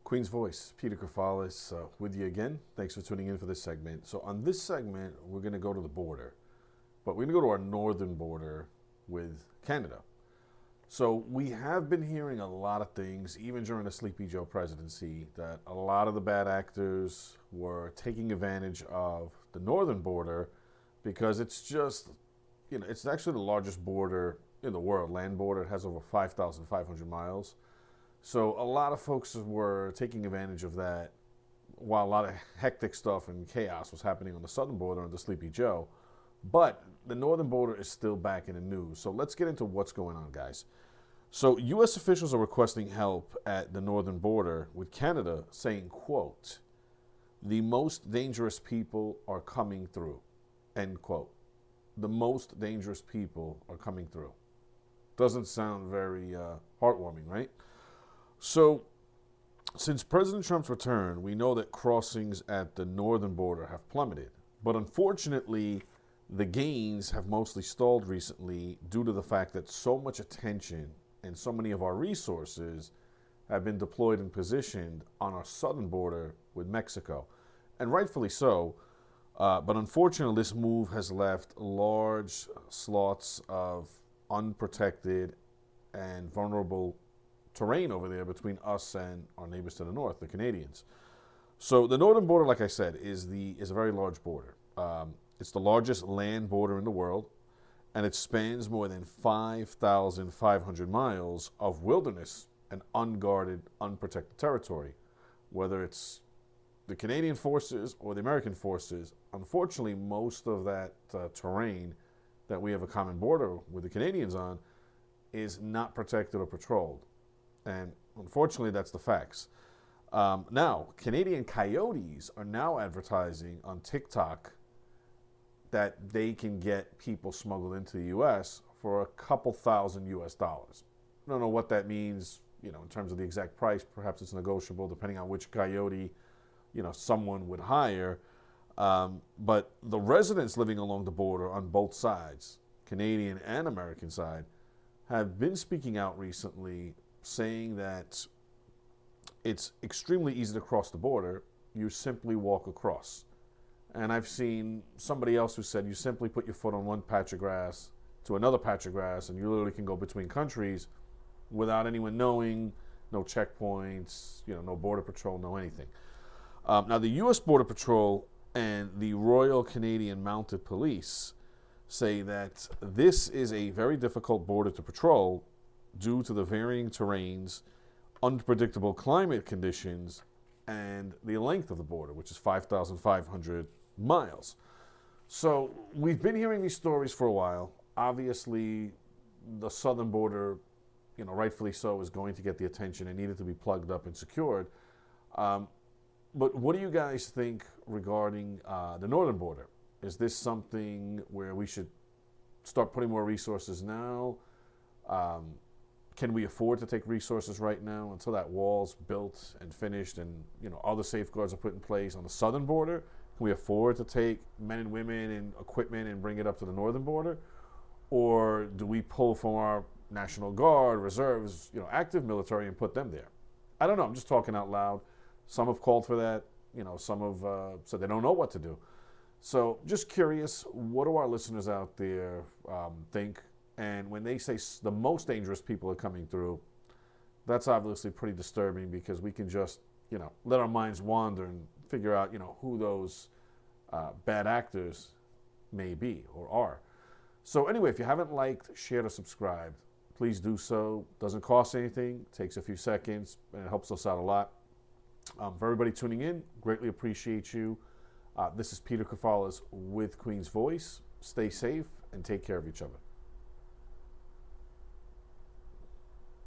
Queen's Voice, Peter Kefalas with you again. Thanks for tuning in for this segment. So on this segment, we're going to go to the border, but we're going to go to our northern border with Canada. So we have been hearing a lot of things, even during the Sleepy Joe presidency, that a lot of the bad actors were taking advantage of the northern border because it's just, it's actually the largest border in the world, land border. It has over 5,500 miles. So a lot of folks were taking advantage of that while a lot of hectic stuff and chaos was happening on the southern border under Sleepy Joe. But the northern border is still back in the news. So let's get into what's going on, guys. So U.S. officials are requesting help at the northern border with Canada, saying, quote, "The most dangerous people are coming through," end quote. The most dangerous people are coming through. Doesn't sound very heartwarming, right? So, since President Trump's return, we know that crossings at the northern border have plummeted. But unfortunately, the gains have mostly stalled recently due to the fact that so much attention and so many of our resources have been deployed and positioned on our southern border with Mexico. And rightfully so. But unfortunately, this move has left large swaths of unprotected and vulnerable terrain over there between us and our neighbors to the north, the Canadians. So the northern border, like I said, is a very large border. It's the largest land border in the world, and it spans more than 5,500 miles of wilderness and unguarded, unprotected territory. Whether it's the Canadian forces or the American forces, unfortunately, most of that terrain that we have a common border with the Canadians on is not protected or patrolled. And unfortunately, that's the facts. Now, Canadian coyotes are now advertising on TikTok that they can get people smuggled into the U.S. for a couple $1,000 US. I don't know what that means, in terms of the exact price. Perhaps it's negotiable depending on which coyote, someone would hire. But the residents living along the border on both sides, Canadian and American side, have been speaking out recently saying that it's extremely easy to cross the border. You simply walk across. And I've seen somebody else who said you simply put your foot on one patch of grass to another patch of grass, and you literally can go between countries without anyone knowing, no checkpoints, no border patrol, no anything. Now, the U.S. Border Patrol and the Royal Canadian Mounted Police say that this is a very difficult border to patrol due to the varying terrains, unpredictable climate conditions, and the length of the border, which is 5,500 miles. So we've been hearing these stories for a while. Obviously, the southern border, rightfully so, is going to get the attention. It needed to be plugged up and secured. But what do you guys think regarding the northern border? Is this something where we should start putting more resources now? Can we afford to take resources right now until that wall's built and finished and other safeguards are put in place on the southern border? Can we afford to take men and women and equipment and bring it up to the northern border? Or do we pull from our National Guard, reserves, active military and put them there? I don't know. I'm just talking out loud. Some have called for that. Some have said they don't know what to do. So just curious, what do our listeners out there think? And when they say the most dangerous people are coming through, that's obviously pretty disturbing because we can just, let our minds wander and figure out, who those bad actors may be or are. So anyway, if you haven't liked, shared, or subscribed, please do so. Doesn't cost anything. Takes a few seconds, and it helps us out a lot. For everybody tuning in, greatly appreciate you. This is Peter Kefalas with Queen's Voice. Stay safe and take care of each other.